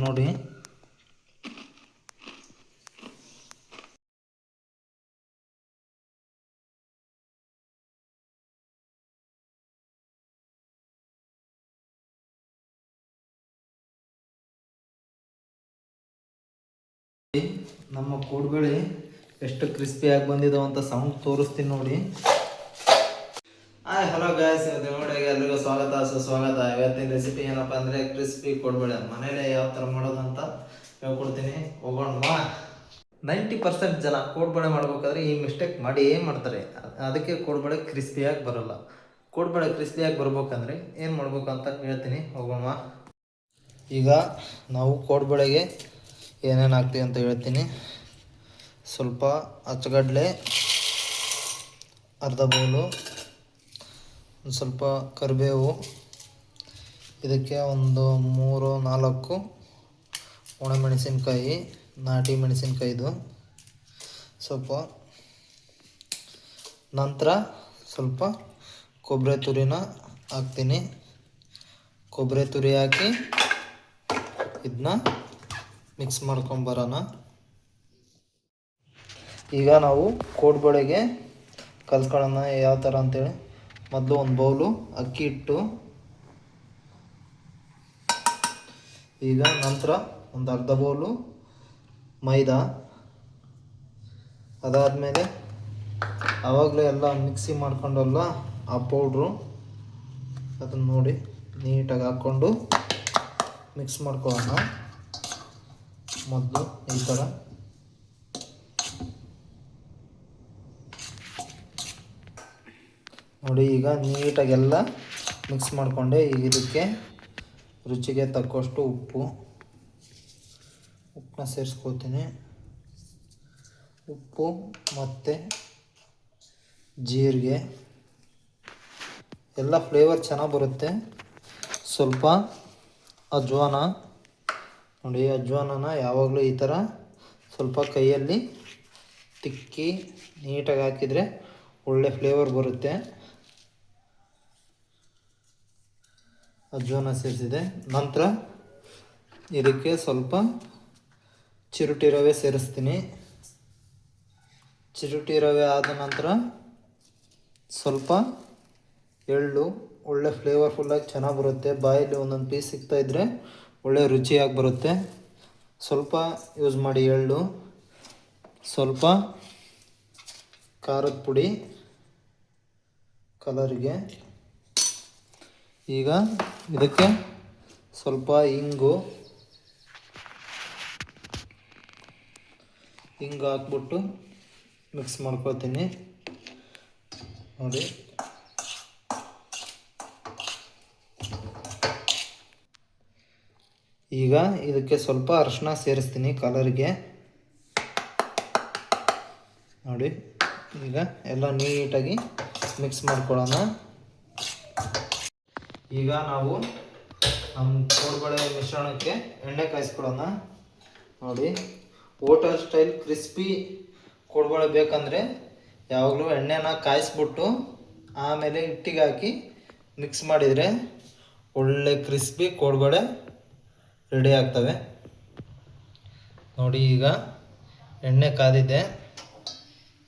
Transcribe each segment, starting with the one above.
ನೋಡಿ ನಮ್ಮ ಕೋಡ್ಬೇಳೆ ಎಷ್ಟು ಕ್ರಿಸ್ಪಿಯಾಗಿ ಬಂದಿದ್ದಾವೆ ಅಂತ ಸೌಂಡ್ ತೋರಿಸ್ತೀನಿ ನೋಡಿ. ಹಲೋ ಗಾಯ್ಸ್, ವಿಡಿಯೋಗೆ ಎಲ್ರಿಗೂ ಸುಸ್ವಾಗತ. ಇವತ್ತಿನ ರೆಸಿಪಿ ಏನಪ್ಪ ಅಂದರೆ ಕ್ರಿಸ್ಪಿ ಕೋಡ್ಬೇಳೆ ಮನೇಲಿ ಯಾವ ಥರ ಮಾಡೋದಂತ ಹೇಳ್ಕೊಡ್ತೀನಿ. ಹೋಗೋಣ. 90% ಜನ ಕೋಡ್ಬೇಳೆ ಮಾಡ್ಬೇಕಾದ್ರೆ ಈ ಮಿಸ್ಟೇಕ್ ಮಾಡಿ ಏನು ಮಾಡ್ತಾರೆ, ಅದಕ್ಕೆ ಕೋಡ್ಬೇಳೆ ಕ್ರಿಸ್ಪಿಯಾಗಿ ಬರೋಲ್ಲ. ಕೋಡ್ಬೇಳೆ ಕ್ರಿಸ್ಪಿಯಾಗಿ ಬರ್ಬೇಕಂದ್ರೆ ಏನು ಮಾಡ್ಬೇಕು ಅಂತ ಹೇಳ್ತೀನಿ. ಹೋಗೋಣ. ಈಗ ನಾವು ಕೋಡ್ಬೇಳೆಗೆ ಏನೇನು ಹಾಕ್ತೀವಿ ಅಂತ ಹೇಳ್ತೀನಿ. ಸ್ವಲ್ಪ ಅಚ್ಚಗಡ್ಲೆ ಅರ್ಧ ಬೌಲು, ಒಂದು ಸ್ವಲ್ಪ ಕರಿಬೇವು, ಇದಕ್ಕೆ ಒಂದು 3-4 ಒಣಮೆಣಸಿನ್ಕಾಯಿ, ನಾಟಿ ಮೆಣಸಿನ್ಕಾಯಿದು ಸ್ವಲ್ಪ, ನಂತರ ಸ್ವಲ್ಪ ಕೊಬ್ಬರಿ ತುರಿನ ಹಾಕ್ತೀನಿ. ಕೊಬ್ಬರಿ ತುರಿ ಹಾಕಿ ಇದನ್ನ ಮಿಕ್ಸ್ ಮಾಡ್ಕೊಂಬರೋಣ. ಈಗ ನಾವು ಕೋಡ್ಬೇಳೆಗೆ ಕಲ್ಸ್ಕೊಳ್ಳೋಣ ಯಾವ ಥರ ಅಂತೇಳಿ. ಮೊದಲು ಒಂದು ಬೌಲು ಅಕ್ಕಿ ಹಿಟ್ಟು, ಈಗ ನಂತರ ಒಂದು ಅರ್ಧ ಬೌಲು ಮೈದಾ, ಅದಾದಮೇಲೆ ಆವಾಗಲೇ ಎಲ್ಲ ಮಿಕ್ಸಿ ಮಾಡ್ಕೊಂಡಲ್ಲ ಆ ಪೌಡ್ರು, ಅದನ್ನು ನೋಡಿ ನೀಟಾಗಿ ಹಾಕ್ಕೊಂಡು ಮಿಕ್ಸ್ ಮಾಡ್ಕೊಳ್ಳೋಣ. ಮೊದಲು ಈ ಥರ ನೋಡಿ. ಈಗ ನೀಟಾಗೆಲ್ಲ ಮಿಕ್ಸ್ ಮಾಡಿಕೊಂಡೆ. ಈಗ ಇದಕ್ಕೆ ರುಚಿಗೆ ತಕ್ಕಷ್ಟು ಉಪ್ಪನ್ನ ಸೇರಿಸ್ಕೊತೀನಿ. ಉಪ್ಪು ಮತ್ತು ಜೀರಿಗೆ ಎಲ್ಲ ಫ್ಲೇವರ್ ಚೆನ್ನಾಗಿ ಬರುತ್ತೆ. ಸ್ವಲ್ಪ ಅಜ್ವಾನ ನೋಡಿ, ಅಜ್ವಾನನ ಯಾವಾಗಲೂ ಈ ಥರ ಸ್ವಲ್ಪ ಕೈಯಲ್ಲಿ ತಿಕ್ಕಿ ನೀಟಾಗಿ ಹಾಕಿದರೆ ಒಳ್ಳೆ ಫ್ಲೇವರ್ ಬರುತ್ತೆ. ಅಜ್ವಾನ ಸೇರಿಸಿದೆ. ನಂತರ ಇದಕ್ಕೆ ಸ್ವಲ್ಪ ಚಿರುಟಿ ರವೆ ಸೇರಿಸ್ತೀನಿ. ಚಿರುಟಿ ರವೆ ಆದ ನಂತರ ಸ್ವಲ್ಪ ಎಳ್ಳು, ಒಳ್ಳೆ ಫ್ಲೇವರ್ಫುಲ್ಲಾಗಿ ಚೆನ್ನಾಗಿ ಬರುತ್ತೆ. ಬಾಯಲ್ಲಿ ಒಂದೊಂದು ಪೀಸ್ ಸಿಗ್ತಾಯಿದ್ರೆ ಒಳ್ಳೆ ರುಚಿಯಾಗಿ ಬರುತ್ತೆ. ಸ್ವಲ್ಪ ಯೂಸ್ ಮಾಡಿ ಎಳ್ಳು, ಸ್ವಲ್ಪ ಖಾರದ ಪುಡಿ ಕಲರಿಗೆ. ಈಗ ಇದಕ್ಕೆ ಸ್ವಲ್ಪ ಹಿಂಗು ಹಾಕ್ಬಿಟ್ಟು ಮಿಕ್ಸ್ ಮಾಡ್ಕೊತೀನಿ ನೋಡಿ. ಈಗ ಇದಕ್ಕೆ ಸ್ವಲ್ಪ ಅರಿಶಿನ ಸೇರಿಸ್ತೀನಿ ಕಲರಿಗೆ ನೋಡಿ. ಈಗ ಎಲ್ಲ ನೀಟಾಗಿ ಮಿಕ್ಸ್ ಮಾಡ್ಕೊಳ್ಳೋಣ. ಈಗ ನಾವು ನಮ್ಮ ಕೋಡ್ಬೇಳೆ ಮಿಶ್ರಣಕ್ಕೆ ಎಣ್ಣೆ ಕಾಯಿಸ್ಕೊಳ್ಳೋಣ ನೋಡಿ. ಹೋಟೆಲ್ ಸ್ಟೈಲ್ ಕ್ರಿಸ್ಪಿ ಕೋಡ್ಬೇಳೆ ಬೇಕಂದರೆ ಯಾವಾಗಲೂ ಎಣ್ಣೆನ ಕಾಯಿಸ್ಬಿಟ್ಟು ಆಮೇಲೆ ಹಿಟ್ಟಿಗೆ ಹಾಕಿ ಮಿಕ್ಸ್ ಮಾಡಿದರೆ ಒಳ್ಳೆ ಕ್ರಿಸ್ಪಿ ಕೋಡ್ಬೇಳೆ ರೆಡಿ ಆಗ್ತವೆ ನೋಡಿ. ಈಗ ಎಣ್ಣೆ ಕಾದಿದೆ.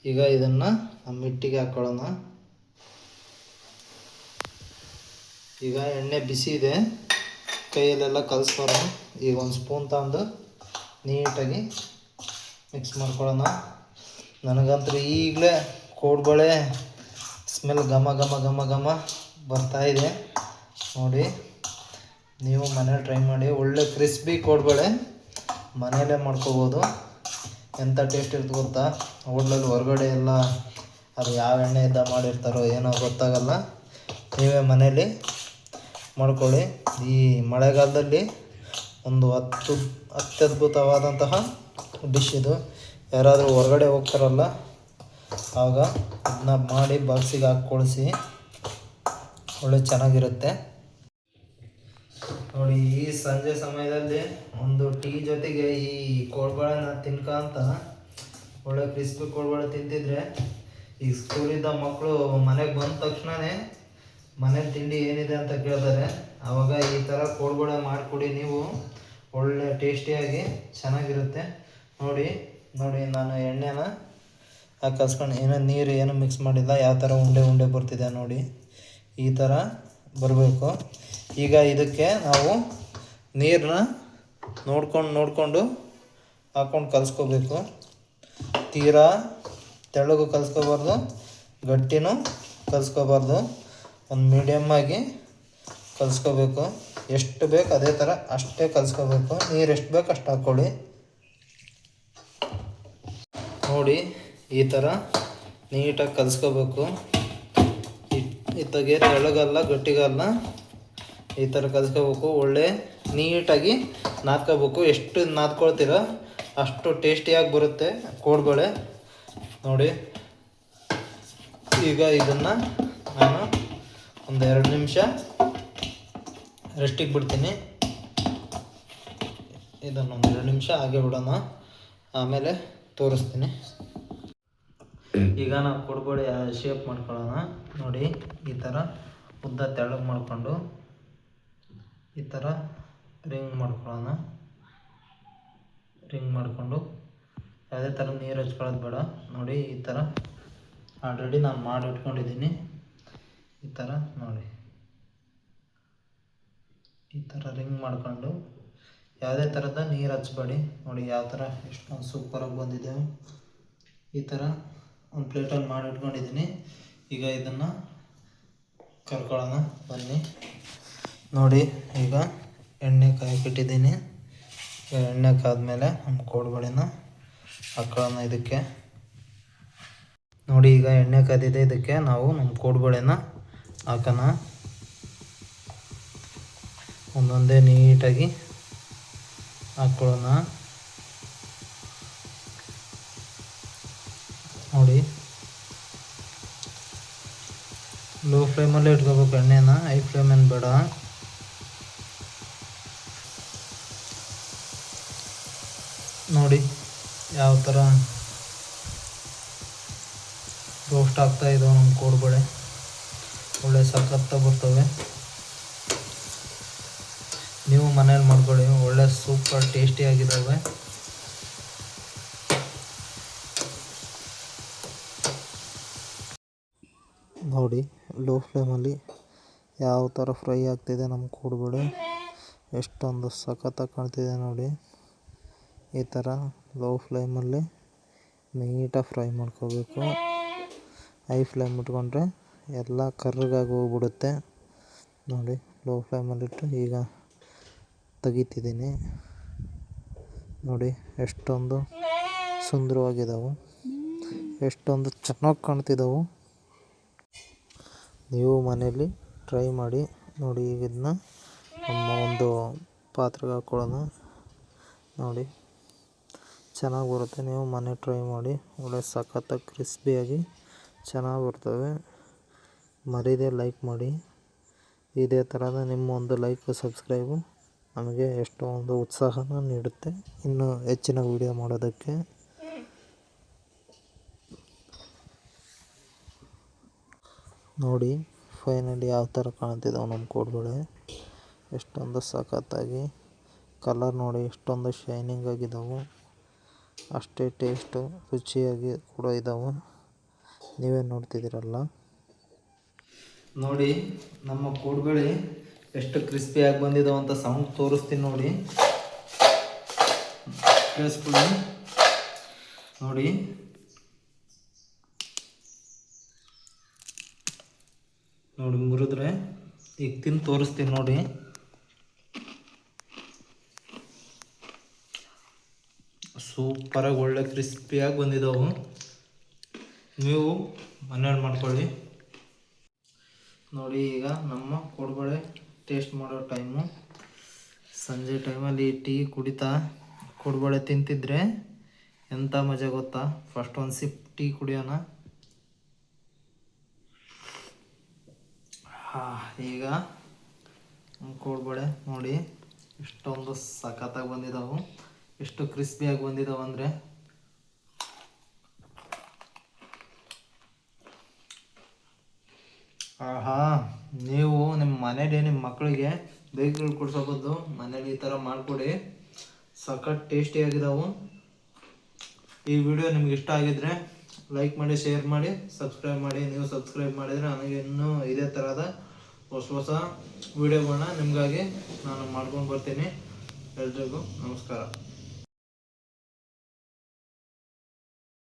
ಈಗ ಇದನ್ನು ನಮ್ಮ ಹಿಟ್ಟಿಗೆ ಹಾಕ್ಕೊಳ್ಳೋಣ. ಈಗ ಎಣ್ಣೆ ಬಿಸಿ ಇದೆ, ಕೈಯಲ್ಲೆಲ್ಲ ಕಲಿಸ್ಕೊಳ್ಳೋಣ. ಈಗ ಒಂದು ಸ್ಪೂನ್ ತಗೊಂಡು ನೀಟಾಗಿ ಮಿಕ್ಸ್ ಮಾಡ್ಕೊಳ್ಳೋಣ. ನನಗಂತೂ ಈಗಲೇ ಕೋಡ್ಬೇಳೆ ಸ್ಮೆಲ್ ಘಮ ಬರ್ತಾಯಿದೆ ನೋಡಿ. ನೀವು ಮನೇಲಿ ಟ್ರೈ ಮಾಡಿ. ಒಳ್ಳೆ ಕ್ರಿಸ್ಪಿ ಕೋಡ್ಬೇಳೆ ಮನೆಯಲ್ಲೇ ಮಾಡ್ಕೋಬೋದು. ಎಂಥ ಟೇಸ್ಟ್ ಇರ್ತದೆ ಗೊತ್ತಾ. ಹೋಟ್ಲಲ್ಲಿ ಹೊರಗಡೆ ಎಲ್ಲ ಅದು ಯಾವ ಎಣ್ಣೆಯಿಂದ ಮಾಡಿರ್ತಾರೋ ಏನೋ ಗೊತ್ತಾಗಲ್ಲ. ನೀವೇ ಮನೇಲಿ ಮಾಡ್ಕೊಳ್ಳಿ. ಈ ಮಳೆಗಾಲದಲ್ಲಿ ಒಂದು ಅತ್ಯದ್ಭುತವಾದಂತಹ ಡಿಶ್ ಇದು. ಯಾರಾದರೂ ಹೊರಗಡೆ ಹೋಗ್ತಾರಲ್ಲ ಆವಾಗ ಇದನ್ನ ಮಾಡಿ ಬಾಕ್ಸಿಗೆ ಹಾಕ್ಕೊಳಿಸಿ, ಒಳ್ಳೆ ಚೆನ್ನಾಗಿರುತ್ತೆ ನೋಡಿ. ಈ ಸಂಜೆ ಸಮಯದಲ್ಲಿ ಒಂದು ಟೀ ಜೊತೆಗೆ ಈ ಕೋಡ್ಬೇಳೆನ ತಿನ್ಕೊಂತ ಒಳ್ಳೆ ಕ್ರಿಸ್ಪಿ ಕೋಡ್ಬೇಳೆ ತಿಂತಿದ್ರೆ, ಈ ಸ್ಕೂಲಿಂದ ಮಕ್ಕಳು ಮನೆಗೆ ಬಂದ ತಕ್ಷಣವೇ ಮನೆ ತಿಂಡಿ ಏನಿದೆ ಅಂತ ಕೇಳ್ತಾರೆ. ಆವಾಗ ಈ ಥರ ಕೋಡ್ಬೇಳೆ ಮಾಡಿಕೊಡಿ ನೀವು. ಒಳ್ಳೆ ಟೇಸ್ಟಿಯಾಗಿ ಚೆನ್ನಾಗಿರುತ್ತೆ. ನೋಡಿ ನೋಡಿ, ನಾನು ಎಣ್ಣೆನ ಕಲ್ಸ್ಕೊಂಡು ಏನೋ ನೀರು ಏನು ಮಿಕ್ಸ್ ಮಾಡಿಲ್ಲ, ಯಾವ ಥರ ಉಂಡೆ ಉಂಡೆ ಬರ್ತಿದೆ ನೋಡಿ, ಈ ಥರ ಬರಬೇಕು. ಈಗ ಇದಕ್ಕೆ ನಾವು ನೀರನ್ನ ನೋಡಿಕೊಂಡು ಹಾಕ್ಕೊಂಡು ಕಲಿಸ್ಕೋಬೇಕು. ತೀರಾ ತೆಳ್ಳಗೂ ಕಲಿಸ್ಕೋಬಾರ್ದು, ಗಟ್ಟಿನೂ ಕಲಿಸ್ಕೋಬಾರ್ದು, ಒಂದು ಮೀಡಿಯಮ್ಮಾಗಿ ಕಲಿಸ್ಕೋಬೇಕು. ಎಷ್ಟು ಬೇಕು ಅದೇ ಥರ ಅಷ್ಟೇ ಕಲಿಸ್ಕೋಬೇಕು. ನೀರು ಎಷ್ಟು ಬೇಕು ಅಷ್ಟು ಹಾಕ್ಕೊಳ್ಳಿ. ನೋಡಿ ಈ ಥರ ನೀಟಾಗಿ ಕಲಿಸ್ಕೋಬೇಕು. ಇತ್ತಗೆ ತೆಳ್ಳಗಲ್ಲ ಗಟ್ಟಿಗಲ್ಲ, ಈ ಥರ ಕಲಿಸ್ಕೋಬೇಕು. ಒಳ್ಳೆ ನೀಟಾಗಿ ನಾದ್ಕೋಬೇಕು. ಎಷ್ಟು ನಾದ್ಕೊಳ್ತೀರೋ ಅಷ್ಟು ಟೇಸ್ಟಿಯಾಗಿ ಬರುತ್ತೆ ಕೋಡ್ಬಳೆ. ನೋಡಿ ಈಗ ಇದನ್ನು ನಾನು ಒಂದು 2 ನಿಮಿಷ ರೆಸ್ಟಿಗೆ ಬಿಡ್ತೀನಿ. ಇದನ್ನು ಒಂದು 2 ನಿಮಿಷ ಹಾಗೆ ಬಿಡೋಣ, ಆಮೇಲೆ ತೋರಿಸ್ತೀನಿ. ಈಗ ನಾವು ಕೋಡ್ಬಳೆ ಶೇಪ್ ಮಾಡ್ಕೊಳ್ಳೋಣ. ನೋಡಿ ಈ ಥರ ಉದ್ದ ತೆಳ್ಳಗೆ ಮಾಡಿಕೊಂಡು ಈ ಥರ ರಿಂಗ್ ಮಾಡ್ಕೊಳ್ಳೋಣ. ರಿಂಗ್ ಮಾಡಿಕೊಂಡು ಯಾವುದೇ ಥರ ನೀರು ಹಚ್ಕೊಳ್ಳೋದು ಬೇಡ. ನೋಡಿ ಈ ಥರ ಆಲ್ರೆಡಿ ನಾನು ಮಾಡಿ ಇಟ್ಕೊಂಡಿದ್ದೀನಿ. ಈ ಥರ ನೋಡಿ, ಈ ಥರ ರಿಂಗ್ ಮಾಡಿಕೊಂಡು ಯಾವುದೇ ಥರದ ನೀರು ಹಚ್ಬೇಡಿ. ನೋಡಿ ಯಾವ ಥರ ಎಷ್ಟೊಂದು ಸೂಪರಾಗಿ ಬಂದಿದೆ. ಈ ಥರ ಒಂದು ಪ್ಲೇಟಲ್ಲಿ ಮಾಡಿ ಇಟ್ಕೊಂಡಿದ್ದೀನಿ. ಈಗ ಇದನ್ನು ಕರ್ಕೊಳ್ಳೋಣ ಬನ್ನಿ. ನೋಡಿ ಈಗ ಎಣ್ಣೆ ಕಾಯಕ್ಕಿಟ್ಟಿದ್ದೀನಿ. ಎಣ್ಣೆ ಕಾದ್ಮೇಲೆ ನಮ್ಮ ಕೋಡ್ಬಳೆನ ಹಾಕ್ಕೊಳ್ಳೋಣ ಇದಕ್ಕೆ. ನೋಡಿ ಈಗ ಎಣ್ಣೆ ಕಾದಿದೆ, ಇದಕ್ಕೆ ನಾವು ನಮ್ಮ ಕೋಡ್ಬಳೆನ ಹಾಕೋಣ. ಒಂದೊಂದೇ ನೀಟಾಗಿ ಹಾಕ್ಕೊಳ್ಳೋಣ. ನೋಡಿ ಲೋ ಫ್ಲೇಮಲ್ಲೇ ಇಟ್ಕೋಬೇಕು ಎಣ್ಣೆನ, ಹೈ ಫ್ಲೇಮೇನು ಬೇಡ. ನೋಡಿ ಯಾವ ಥರ ರೋಸ್ಟ್ ಆಗ್ತಾ ಇದ್ದಾವೆ ನಮ್ಮ ಕೋಡ್ಬಳೆ. ಒಳ್ಳೆ ಸಖತ್ತಾಗಿ ಬರ್ತವೆ. ನೀವು ಮನೇಲಿ ಮಾಡ್ಕೊಳ್ಳಿ, ಒಳ್ಳೆ ಸೂಪರ್ ಟೇಸ್ಟಿಯಾಗಿದ್ದಾವೆ. ನೋಡಿ ಲೋ ಫ್ಲೇಮಲ್ಲಿ ಯಾವ ಥರ ಫ್ರೈ ಆಗ್ತಿದೆ ನಮ್ಮ ಕೋಡ್ಬಳೆ. ಎಷ್ಟೊಂದು ಸಖತ್ತಾಗಿ ಕಾಣ್ತಿದೆ ನೋಡಿ. ಈ ಥರ ಲೋ ಫ್ಲೇಮಲ್ಲಿ ನೀಟಾಗಿ ಫ್ರೈ ಮಾಡ್ಕೋಬೇಕು. ಹೈ ಫ್ಲೇಮ್ ಇಟ್ಕೊಂಡ್ರೆ ಎಲ್ಲ ಕರ್ರಗಾಗಿ ಹೋಗ್ಬಿಡುತ್ತೆ. ನೋಡಿ ಲೋ ಫ್ಲೇಮಲ್ಲಿಟ್ಟು ಈಗ ತೆಗಿತಿದ್ದೀನಿ. ನೋಡಿ ಎಷ್ಟೊಂದು ಸುಂದರವಾಗಿದ್ದಾವೆ, ಎಷ್ಟೊಂದು ಚೆನ್ನಾಗಿ ಕಾಣ್ತಿದ್ದಾವೆ. ನೀವು ಮನೆಯಲ್ಲಿ ಟ್ರೈ ಮಾಡಿ. ನೋಡಿ ಈಗ ಇದನ್ನ ನಮ್ಮ ಒಂದು ಪಾತ್ರೆಗೆ ಹಾಕ್ಕೊಳ್ಳೋಣ. ನೋಡಿ ಚೆನ್ನಾಗಿ ಬರುತ್ತೆ. ನೀವು ಮನೆ ಟ್ರೈ ಮಾಡಿ, ಒಳ್ಳೆ ಸಖತ್ತಾಗಿ ಕ್ರಿಸ್ಪಿಯಾಗಿ ಚೆನ್ನಾಗಿ ಬರ್ತವೆ. ಮರೀದೆ ಲೈಕ್ ಮಾಡಿ. ಇದೇ ಥರದ ನಿಮ್ಮ ಒಂದು ಲೈಕ್ ಸಬ್ಸ್ಕ್ರೈಬು ನಮಗೆ ಎಷ್ಟೋ ಒಂದು ಉತ್ಸಾಹನ ನೀಡುತ್ತೆ ಇನ್ನೂ ಹೆಚ್ಚಿನ ವೀಡಿಯೋ ಮಾಡೋದಕ್ಕೆ. ನೋಡಿ ಫೈನಲಿ ಯಾವ ಥರ ಕಾಣ್ತಿದ್ದಾವೆ ನಮ್ಮ ಕೋಡ್ಬಳೆ. ಎಷ್ಟೊಂದು ಸಖತ್ತಾಗಿ ಕಲರ್ ನೋಡಿ, ಎಷ್ಟೊಂದು ಶೈನಿಂಗ್ ಆಗಿದ್ದಾವೆ. ಅಷ್ಟೇ ಟೇಸ್ಟು ರುಚಿಯಾಗಿ ಕೂಡ ಇದ್ದಾವೆ. ನೀವೇ ನೋಡ್ತಿದ್ದೀರಲ್ಲ. ನೋಡಿ ನಮ್ಮ ಕೋಡ್ಬಳೆ ಎಷ್ಟು ಕ್ರಿಸ್ಪಿಯಾಗಿ ಬಂದಿದ್ದಾವೆ ಅಂತ ಸೌಂಡ್ ತೋರಿಸ್ತೀನಿ ನೋಡಿ, ಕೇಳಿಸ್ಕೊಳ್ಳಿ. ನೋಡಿ ನೋಡಿ ಮುರಿದ್ರೆ ಈಗ ತಿಂದು ತೋರಿಸ್ತೀನಿ ನೋಡಿ. ಸೂಪರಾಗಿ ಒಳ್ಳೆ ಕ್ರಿಸ್ಪಿಯಾಗಿ ಬಂದಿದ್ದಾವೆ. ನೀವು ಮನೇಲಿ ಮಾಡ್ಕೊಳ್ಳಿ. ನೋಡಿ ಈಗ ನಮ್ಮ ಕೋಡ್ಬಳೆ ಟೇಸ್ಟ್ ಮಾಡೋ ಟೈಮು. ಸಂಜೆ ಟೈಮಲ್ಲಿ ಟೀ ಕುಡಿತಾ ಕೋಡ್ಬಳೆ ತಿಂತಿದ್ರೆ ಎಂಥ ಮಜಾ ಗೊತ್ತಾ. ಫಸ್ಟ್ ಒಂದು ಸಿಪ್ ಟೀ ಕುಡಿಯೋಣ. ಈಗ ಕೋಡ್ಬಳೆ ನೋಡಿ ಎಷ್ಟೊಂದು ಸಖತ್ತಾಗಿ ಬಂದಿದ್ದಾವೆ, ಎಷ್ಟು ಕ್ರಿಸ್ಪಿಯಾಗಿ ಬಂದಿದ್ದಾವೆ ಅಂದರೆ. ನೀವು ನಿಮ್ಮ ಮನೇಲಿ ನಿಮ್ಮ ಮಕ್ಕಳಿಗೆ ಬೇಗ ಕೊಡ್ಸೋ ಬದಲು ಮನೇಲಿ ಈ ಥರ ಮಾಡಿಕೊಡಿ. ಸಖತ್ ಟೇಸ್ಟಿಯಾಗಿದ್ದಾವೆ. ಈ ವಿಡಿಯೋ ನಿಮ್ಗೆ ಇಷ್ಟ ಆಗಿದ್ರೆ ಲೈಕ್ ಮಾಡಿ, ಶೇರ್ ಮಾಡಿ, ಸಬ್ಸ್ಕ್ರೈಬ್ ಮಾಡಿ. ನೀವು ಸಬ್ಸ್ಕ್ರೈಬ್ ಮಾಡಿದರೆ ನನಗೆ ಇನ್ನೂ ಇದೇ ಥರದ ಹೊಸ ವಿಡಿಯೋಗಳನ್ನ ನಿಮಗಾಗಿ ನಾನು ಮಾಡ್ಕೊಂಡು ಬರ್ತೀನಿ. ಎಲ್ರಿಗೂ ನಮಸ್ಕಾರ.